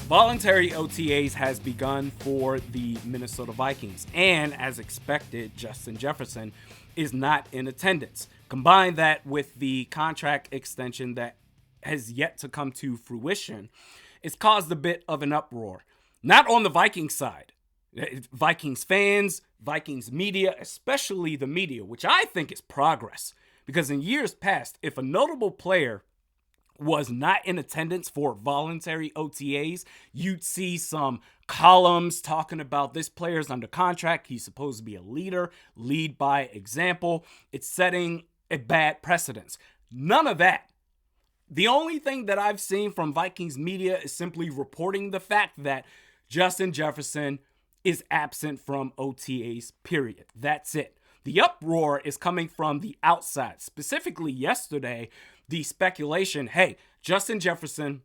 Voluntary OTAs has begun for the Minnesota Vikings, and as expected, Justin Jefferson is not in attendance. Combine that with the contract extension that has yet to come to fruition, it's caused a bit of an uproar. Not on the Vikings side. Vikings fans, Vikings media, especially the media, which I think is progress. Because in years past, if a notable player was not in attendance for voluntary OTAs, you'd see some columns talking about this player's under contract. He's supposed to be a leader, lead by example. It's setting a bad precedence. None of that. The only thing that I've seen from Vikings media is simply reporting the fact that Justin Jefferson is absent from OTAs, period. That's it. The uproar is coming from the outside. Specifically yesterday, the speculation, hey, Justin Jefferson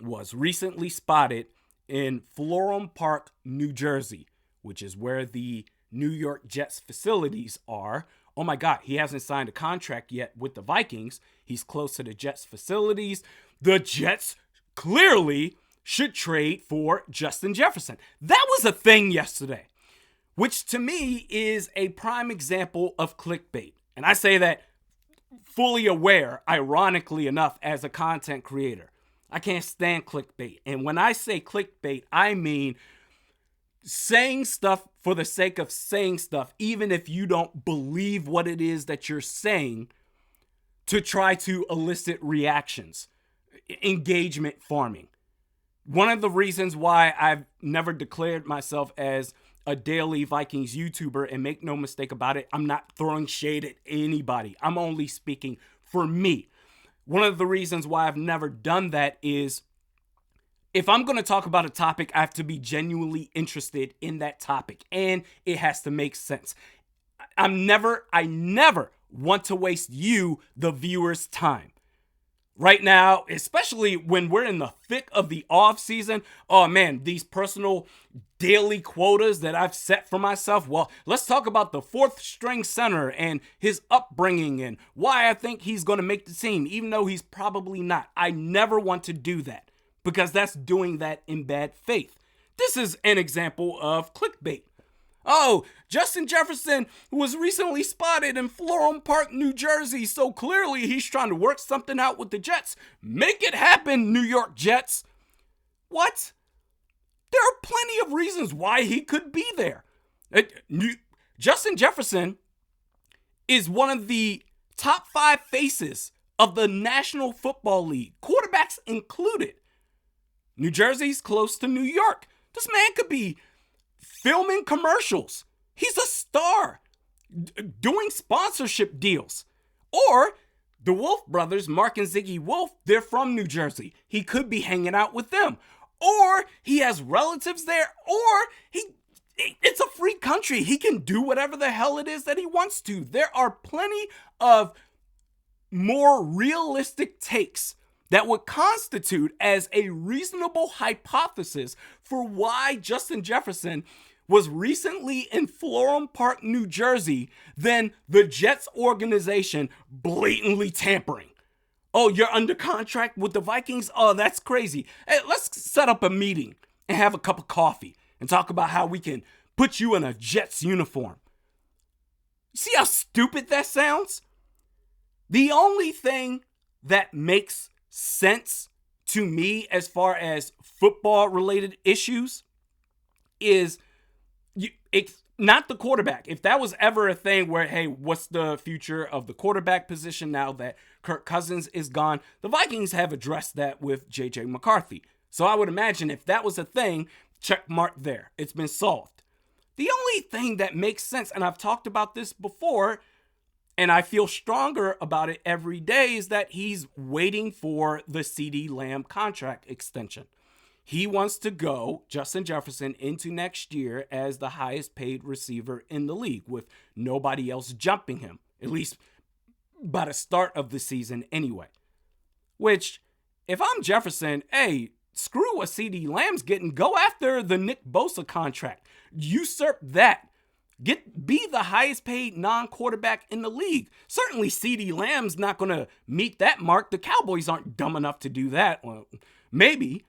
was recently spotted in Florham Park, New Jersey, which is where the New York Jets facilities are. Oh my God, he hasn't signed a contract yet with the Vikings. He's close to the Jets facilities. The Jets clearly should trade for Justin Jefferson. That was a thing yesterday, which to me is a prime example of clickbait. And I say that fully aware, ironically enough, as a content creator. I can't stand clickbait. And when I say clickbait, I mean saying stuff for the sake of saying stuff, even if you don't believe what it is that you're saying, to try to elicit reactions. Engagement farming. One of the reasons why I've never declared myself as a daily Vikings YouTuber, and make no mistake about it, I'm not throwing shade at anybody. I'm only speaking for me. One of the reasons why I've never done that is if I'm going to talk about a topic, I have to be genuinely interested in that topic, and it has to make sense. I never want to waste you, the viewer's time. Right now, especially when we're in the thick of the off season, oh man, these personal daily quotas that I've set for myself. Well, let's talk about the fourth string center and his upbringing and why I think he's going to make the team, even though he's probably not. I never want to do that because that's doing that in bad faith. This is an example of clickbait. Oh, Justin Jefferson was recently spotted in Florham Park, New Jersey, so clearly he's trying to work something out with the Jets. Make it happen, New York Jets. What? There are plenty of reasons why he could be there. Justin Jefferson is one of the top 5 faces of the National Football League, quarterbacks included. New Jersey's close to New York. This man could be filming commercials. He's a star doing sponsorship deals. Or the Wolf brothers, Mark and Ziggy Wolf, they're from New Jersey. He could be hanging out with them. Or he has relatives there. Or it's a free country. He can do whatever the hell it is that he wants to. There are plenty of more realistic takes that would constitute as a reasonable hypothesis for why Justin Jefferson was recently in Florham Park, New Jersey, than the Jets organization blatantly tampering. Oh, you're under contract with the Vikings? Oh, that's crazy. Hey, let's set up a meeting and have a cup of coffee and talk about how we can put you in a Jets uniform. See how stupid that sounds? The only thing that makes sense to me as far as football related issues is it's not the quarterback. If that was ever a thing where, hey, what's the future of the quarterback position now that Kirk Cousins is gone? The Vikings have addressed that with J.J. McCarthy. So I would imagine if that was a thing, check mark there. It's been solved. The only thing that makes sense, and I've talked about this before, and I feel stronger about it every day, is that he's waiting for the CeeDee Lamb contract extension. He wants to go, Justin Jefferson, into next year as the highest paid receiver in the league with nobody else jumping him, at least by the start of the season anyway. Which, if I'm Jefferson, hey, screw what CeeDee Lamb's getting. Go after the Nick Bosa contract. Usurp that. Be the highest paid non-quarterback in the league. Certainly CeeDee Lamb's not going to meet that mark. The Cowboys aren't dumb enough to do that. Well, maybe.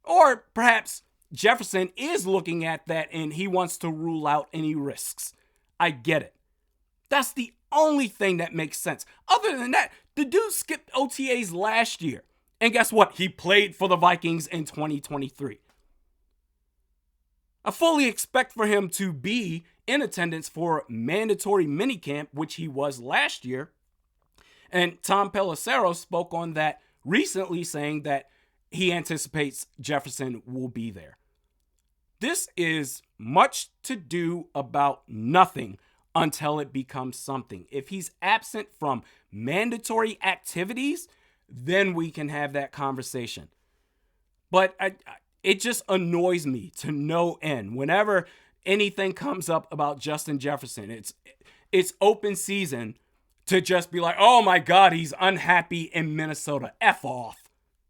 Or perhaps Jefferson is looking at that and he wants to rule out any risks. I get it. That's the only thing that makes sense. Other than that, the dude skipped OTAs last year. And guess what? He played for the Vikings in 2023. I fully expect for him to be in attendance for mandatory minicamp, which he was last year. And Tom Pelissero spoke on that recently, saying that he anticipates Jefferson will be there. This is much to do about nothing until it becomes something. If he's absent from mandatory activities, then we can have that conversation. But it just annoys me to no end. Whenever anything comes up about Justin Jefferson, it's open season to just be like, oh my God, he's unhappy in Minnesota. F off.